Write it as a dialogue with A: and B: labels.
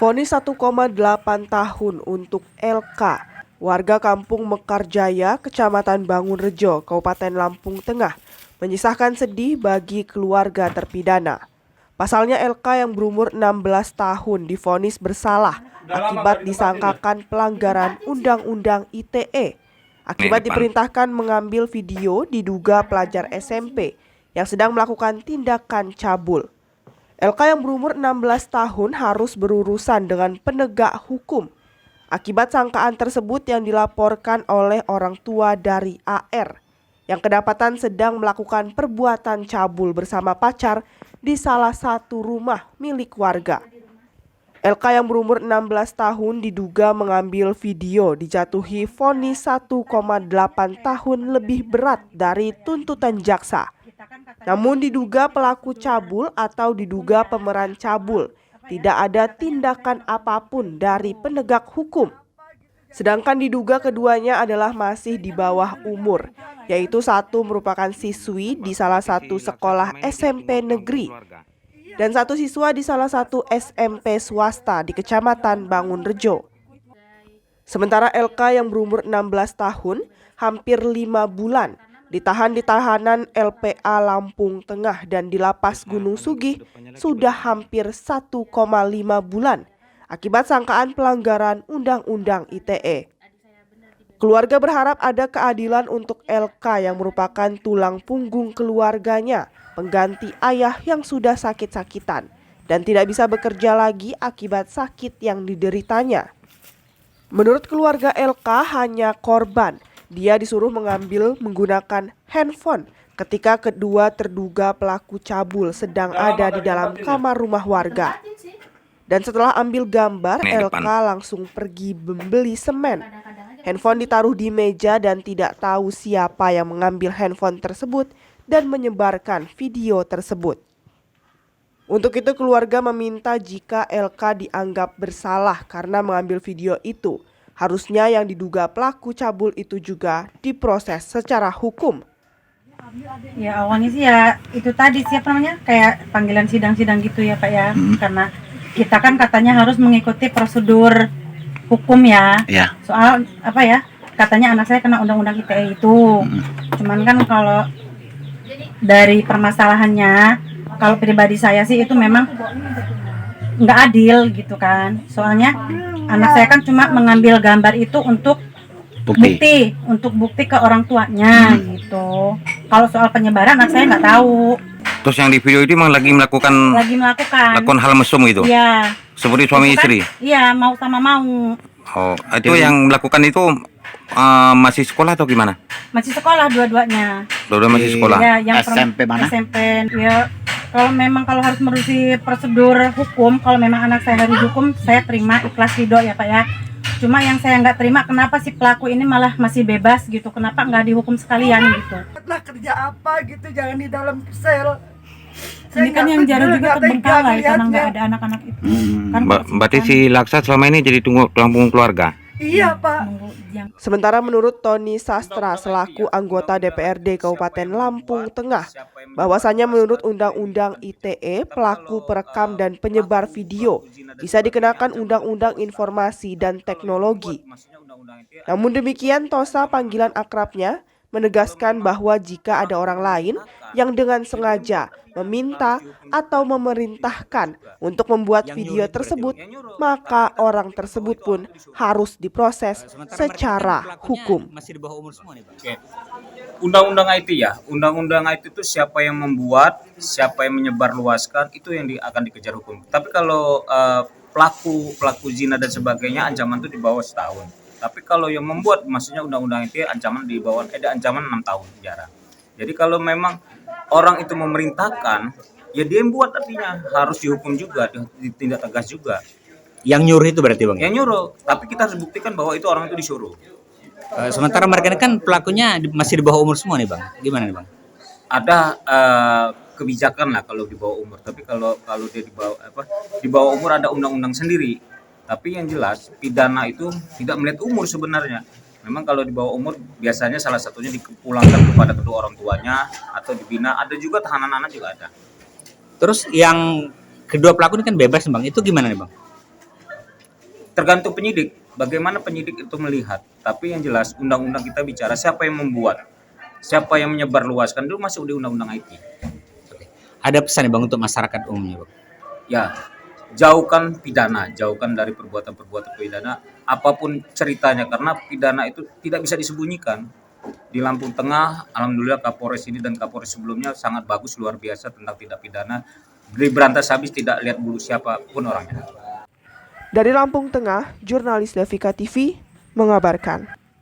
A: Vonis 1,8 tahun untuk LK, warga kampung Mekarjaya, Kecamatan Bangunrejo, Kabupaten Lampung Tengah, menyisakan sedih bagi keluarga terpidana. Pasalnya LK yang berumur 16 tahun divonis bersalah akibat disangkakan pelanggaran Undang-Undang ITE. Akibat diperintahkan mengambil video diduga pelajar SMP yang sedang melakukan tindakan cabul. LK yang berumur 16 tahun harus berurusan dengan penegak hukum. Akibat sangkaan tersebut yang dilaporkan oleh orang tua dari AR yang kedapatan sedang melakukan perbuatan cabul bersama pacar di salah satu rumah milik warga. LK yang berumur 16 tahun diduga mengambil video dijatuhi vonis 1,8 tahun lebih berat dari tuntutan jaksa. Namun diduga pelaku cabul atau diduga pemeran cabul, tidak ada tindakan apapun dari penegak hukum. Sedangkan diduga keduanya adalah masih di bawah umur, yaitu satu merupakan siswi di salah satu sekolah SMP negeri dan satu siswa di salah satu SMP swasta di Kecamatan Bangunrejo. Sementara LK yang berumur 16 tahun hampir 5 bulan ditahan di tahanan LPA Lampung Tengah dan di Lapas Gunung Sugih sudah hampir 1,5 bulan akibat sangkaan pelanggaran Undang-Undang ITE. Keluarga berharap ada keadilan untuk LK yang merupakan tulang punggung keluarganya, pengganti ayah yang sudah sakit-sakitan dan tidak bisa bekerja lagi akibat sakit yang dideritanya. Menurut keluarga LK hanya korban. Dia disuruh mengambil menggunakan handphone ketika kedua terduga pelaku cabul sedang ada di dalam kamar rumah warga. Dan setelah ambil gambar, LK langsung pergi membeli semen. Handphone ditaruh di meja dan tidak tahu siapa yang mengambil handphone tersebut dan menyebarkan video tersebut. Untuk itu keluarga meminta jika LK dianggap bersalah karena mengambil video itu, harusnya yang diduga pelaku cabul itu juga diproses secara hukum.
B: Ya awalnya sih ya itu tadi siapa namanya kayak panggilan sidang-sidang gitu ya Pak ya. Karena kita kan katanya harus mengikuti prosedur hukum ya. Soal apa ya, katanya anak saya kena undang-undang ITE itu. Cuman kan kalau dari permasalahannya, kalau pribadi saya sih itu memang nggak adil gitu kan. Soalnya anak saya kan cuma mengambil gambar itu untuk bukti ke orang tuanya gitu. Kalau soal penyebaran anak saya nggak tahu.
C: Terus yang di video itu memang lagi melakukan hal mesum gitu?
B: Iya.
C: Seperti suami istri?
B: Iya, mau sama mau.
C: Oh, itu yang melakukan itu masih sekolah atau gimana?
B: Masih sekolah dua-duanya.
C: Dua-dua masih sekolah?
B: Iya, yang
D: SMP mana?
B: SMP. Ya, kalau harus melalui prosedur hukum, kalau memang anak saya harus hukum, saya terima ikhlas ridho ya Pak ya. Cuma yang saya nggak terima, kenapa si pelaku ini malah masih bebas gitu? Kenapa nggak dihukum sekalian gitu?
E: Lah kerja apa gitu, jangan di dalam sel.
B: Ini kan yang jarang juga terbengkalai karena nggak ada anak-anak itu. Kan
C: Berarti si Laksa selama ini jadi tulang punggung keluarga?
E: Iya Pak.
A: Sementara menurut Tony Sastra selaku anggota DPRD Kabupaten Lampung Tengah, bahwasannya menurut Undang-Undang ITE pelaku perekam dan penyebar video bisa dikenakan Undang-Undang Informasi dan Teknologi. Namun demikian Tosa panggilan akrabnya menegaskan bahwa jika ada orang lain yang dengan sengaja meminta atau memerintahkan untuk membuat video tersebut, maka orang tersebut pun harus diproses secara hukum.
F: Undang-undang IT ya, undang-undang IT itu siapa yang membuat, siapa yang menyebarluaskan itu yang akan dikejar hukum. Tapi kalau pelaku zina dan sebagainya ancaman itu di bawah setahun. Tapi kalau yang membuat, maksudnya undang-undang itu ancaman di bawah, ancaman 6 tahun penjara. Jadi kalau memang orang itu memerintahkan, ya dia yang buat artinya harus dihukum juga, ditindak tegas juga.
D: Yang nyuruh itu berarti Bang?
F: Yang nyuruh, tapi kita harus buktikan bahwa itu orang itu disuruh.
D: Sementara mereka ini kan pelakunya masih di bawah umur semua nih Bang. Gimana nih Bang?
F: Ada kebijakan lah kalau di bawah umur, tapi kalau dia di bawah umur ada undang-undang sendiri. Tapi yang jelas pidana itu tidak melihat umur sebenarnya. Memang kalau di bawah umur biasanya salah satunya dipulangkan kepada kedua orang tuanya atau dibina. Ada juga tahanan anak juga ada.
D: Terus yang kedua pelaku ini kan bebas Bang. Itu gimana nih Bang?
F: tergantung penyidik. Bagaimana penyidik itu melihat. Tapi yang jelas undang-undang kita bicara siapa yang membuat, siapa yang menyebarluaskan, dulu masuk di undang-undang IT.
D: Ada pesan ya Bang untuk masyarakat umumnya Bang?
F: Ya, jauhkan pidana, jauhkan dari perbuatan-perbuatan pidana, apapun ceritanya, karena pidana itu tidak bisa disembunyikan. Di Lampung Tengah, alhamdulillah Kapolres ini dan Kapolres sebelumnya sangat bagus, luar biasa tentang tindak pidana. Berantas habis, tidak lihat bulu siapapun orangnya.
A: Dari Lampung Tengah, jurnalis Devika TV mengabarkan.